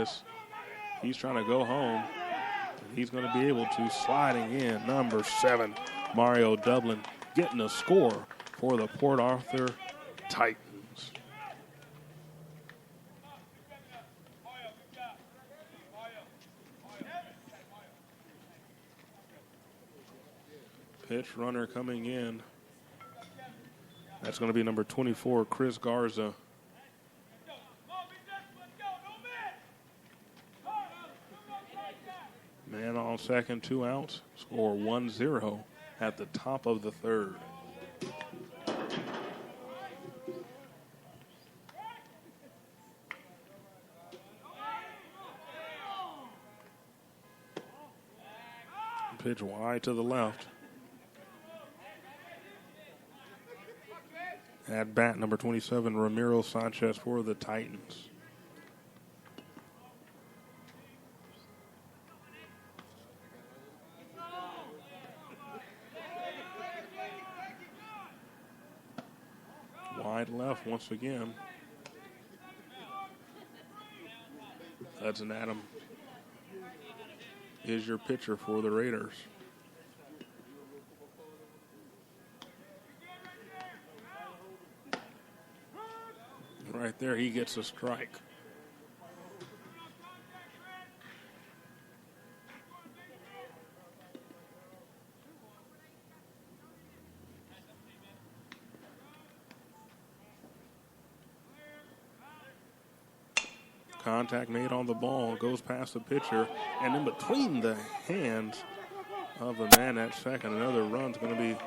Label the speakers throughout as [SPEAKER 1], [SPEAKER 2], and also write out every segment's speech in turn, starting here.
[SPEAKER 1] this. He's trying to go home. He's going to be able to. Sliding in, number 7, Mario Dublin, getting a score for the Port Arthur Titans. Pitch runner coming in. That's going to be number 24, Chris Garza. Man on second, 2 outs. Score 1-0 at the top of the third. Pitch wide to the left. At bat, number 27, Ramiro Sanchez for the Titans. Wide left once again. Hudson Adam is your pitcher for the Raiders. Right there, he gets a strike. Contact made on the ball, goes past the pitcher, and in between the hands of the man at second, another run's going to be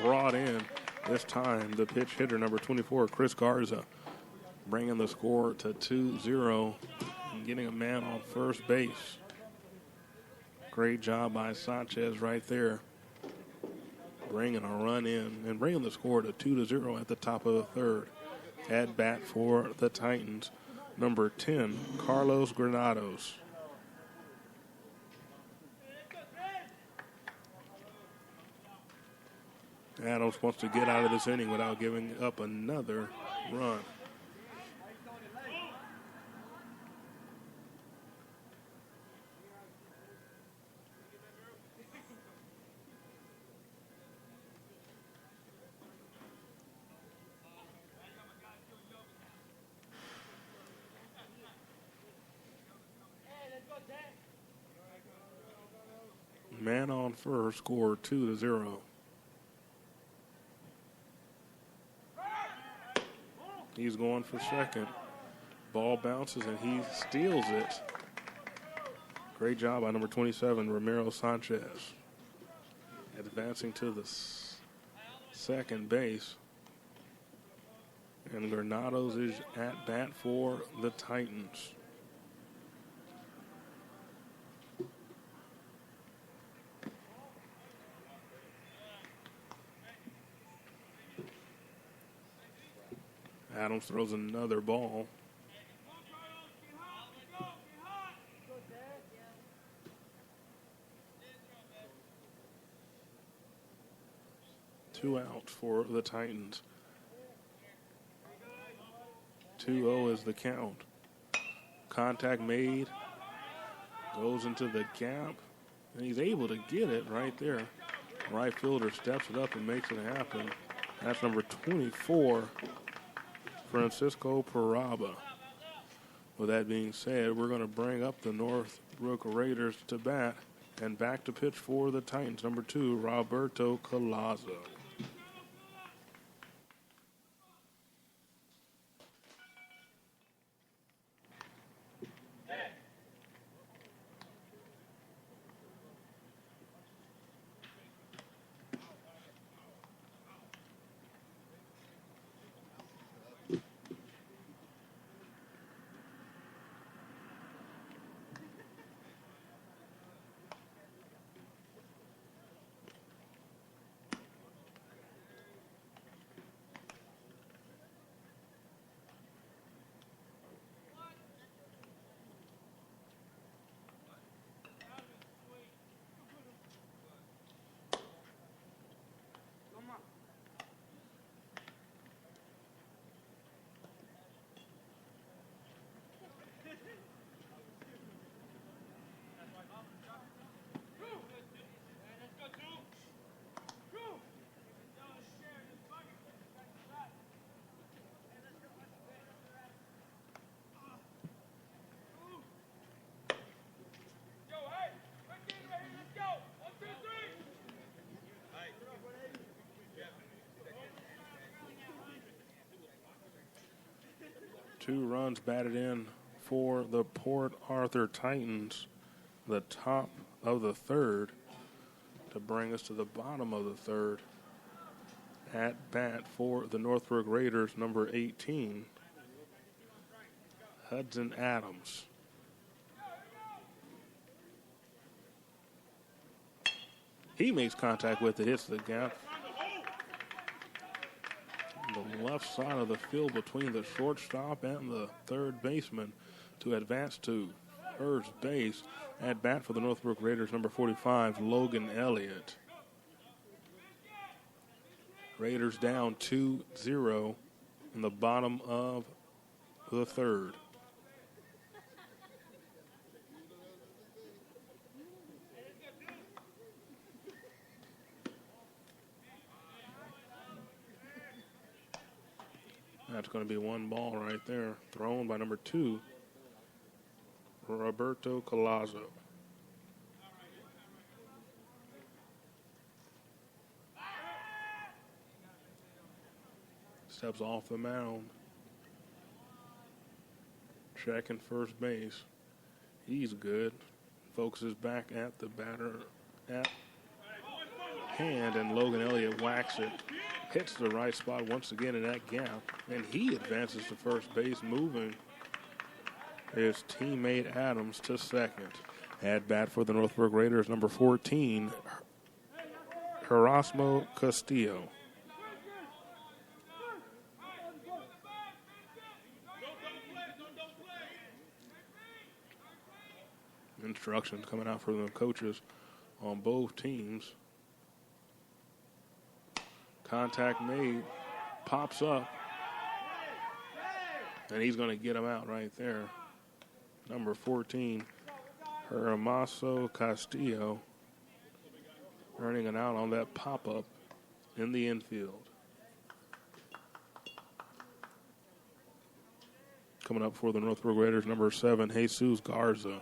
[SPEAKER 1] brought in. This time, the pitch hitter, number 24, Chris Garza, bringing the score to 2-0 and getting a man on first base. Great job by Sanchez right there, bringing a run in and bringing the score to 2-0 at the top of the third. At bat for the Titans, number 10, Carlos Granados. Adams wants to get out of this inning without giving up another run. Man on first, score 2-0. He's going for second. Ball bounces and he steals it. Great job by number 27, Ramiro Sanchez. Advancing to the second base. And Granados is at bat for the Titans. Adams throws another ball. Two out for the Titans. 2-0 is the count. Contact made. Goes into the gap. And he's able to get it right there. Right fielder steps it up and makes it happen. That's number 24, Francisco Paraba. With that being said, we're going to bring up the Northbrook Raiders to bat. And back to pitch for the Titans, number 2, Roberto Collazo. 2 runs batted in for the Port Arthur Titans. The top of the third to bring us to the bottom of the third. At bat for the Northbrook Raiders, number 18, Hudson Adams. He makes contact with it, hits the gap. The left side of the field between the shortstop and the third baseman to advance to first base. At bat for the Northbrook Raiders, number 45, Logan Elliott. Raiders down 2-0 in the bottom of the third. That's going to be 1 ball right there, thrown by number 2, Roberto Colazzo. Steps off the mound. Checking first base. He's good. Focuses back at the batter at hand, and Logan Elliott whacks it. Hits the right spot once again in that gap, and he advances to first base, moving his teammate Adams to second. At bat for the Northbrook Raiders, number 14, Erasmo Castillo. Instructions coming out from the coaches on both teams. Contact made, pops up, and he's going to get him out right there. Number 14, Hermoso Castillo, earning an out on that pop-up in the infield. Coming up for the Northbrook Raiders, number 7, Jesus Garza.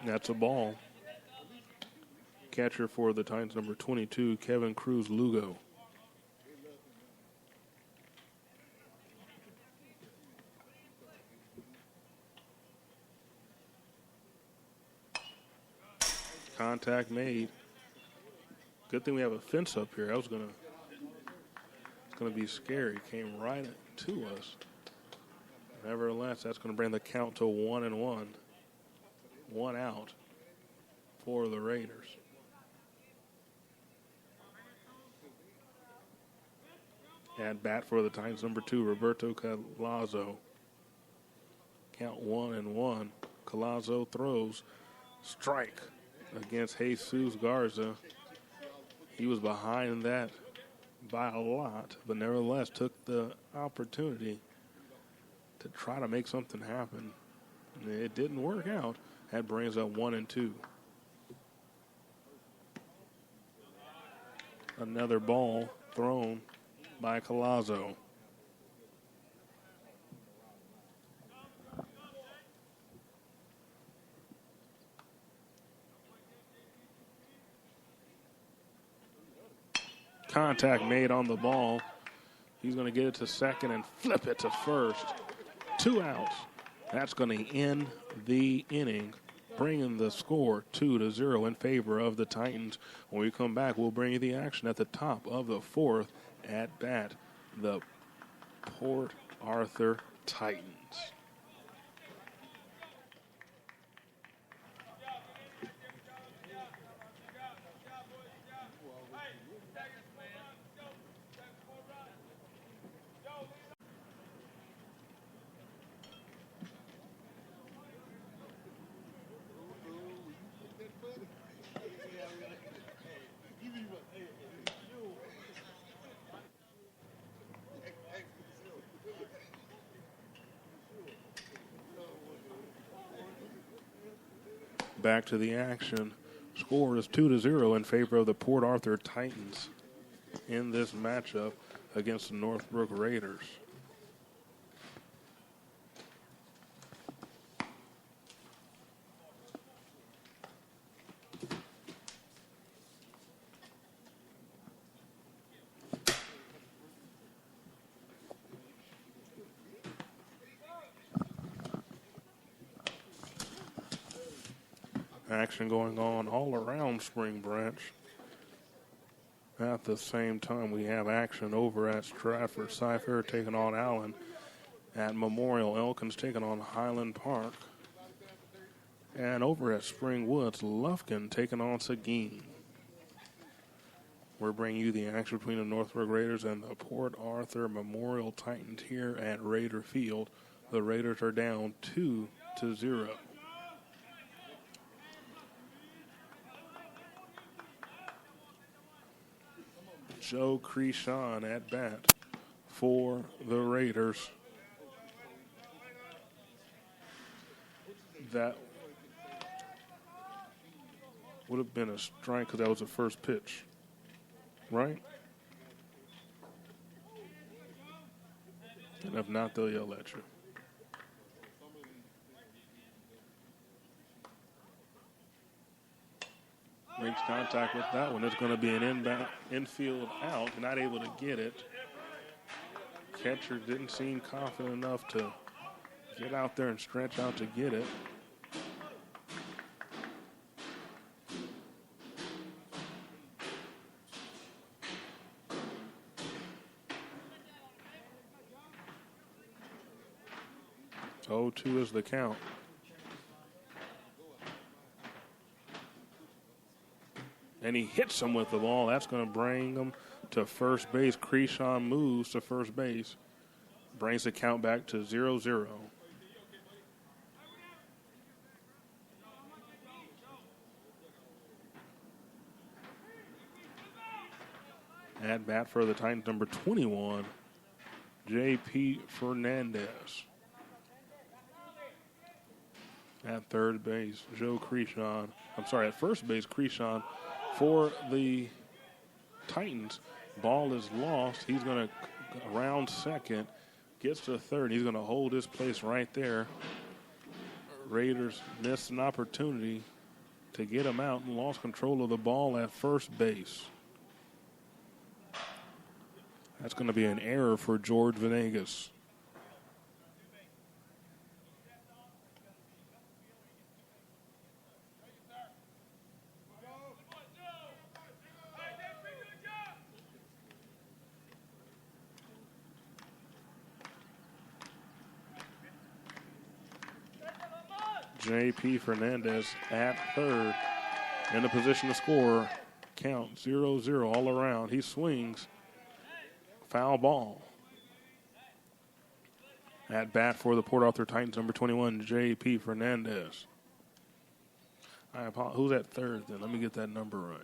[SPEAKER 1] That's a ball. Catcher for the Titans, number 22, Kevin Cruz Lugo. Contact made. Good thing we have a fence up here. It's gonna be scary. Came right to us. Nevertheless, that's gonna bring the count to 1-1. 1 out for the Raiders. At bat for the Titans, number 2, Roberto Colazzo. Count 1-1. Colazzo throws. Strike against Jesus Garza. He was behind that by a lot, but nevertheless took the opportunity to try to make something happen. It didn't work out. That brings up 1-2. Another ball thrown by Colazzo. Contact made on the ball. He's going to get it to second and flip it to first. 2 outs. That's going to end the inning, bringing the score 2-0 in favor of the Titans. When we come back, we'll bring you the action at the top of the 4th at bat. The Port Arthur Titans. Back to the action. Score is 2-0 in favor of the Port Arthur Titans in this matchup against the Northbrook Raiders. Action going on all around Spring Branch. At the same time, we have action over at Stratford. Cypher taking on Allen. At Memorial, Elkins taking on Highland Park. And over at Spring Woods, Lufkin taking on Seguin. We're bringing you the action between the Northbrook Raiders and the Port Arthur Memorial Titans here at Raider Field. The Raiders are down 2-0. Joe Creeshon at bat for the Raiders. That would have been a strike because that was the first pitch, right? And if not, they'll yell at you. Makes contact with that one. It's going to be an infield out. Not able to get it. Catcher didn't seem confident enough to get out there and stretch out to get it. So 0-2 is the count. And he hits him with the ball. That's going to bring him to first base. Creeshon moves to first base. Brings the count back to 0-0. At bat for the Titans, number 21, J.P. Fernandez. At third base, Joe Creeshon. At first base, Creeshon. For the Titans, ball is lost. He's going to round second, gets to third. He's going to hold his place right there. Raiders missed an opportunity to get him out and lost control of the ball at first base. That's going to be an error for George Venegas. J.P. Fernandez at third in a position to score. Count 0-0 all around. He swings. Foul ball. At bat for the Port Arthur Titans, number 21, J.P. Fernandez. I apologize. Who's at third then? Let me get that number right.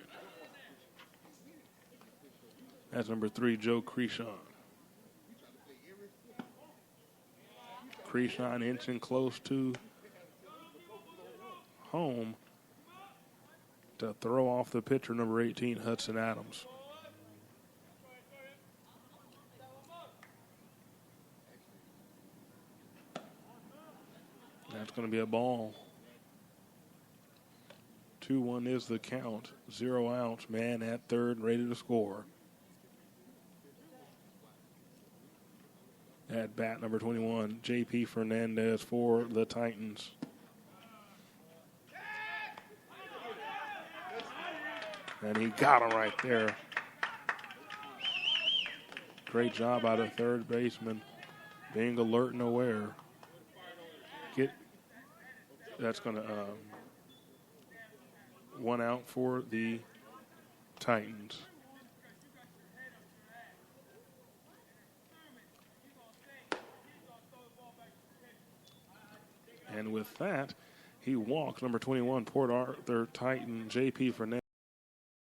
[SPEAKER 1] That's number 3, Joe Creeshon. Creeshon inching close to home to throw off the pitcher, number 18, Hudson Adams. That's going to be a ball. 2-1 is the count. 0 outs, man at third, ready to score. At bat, number 21, J.P. Fernandez for the Titans. And he got him right there. Great job by the third baseman, being alert and aware. That's going to 1 out for the Titans. And with that, he walks number 21, Port Arthur Titan, J.P. Fernandez.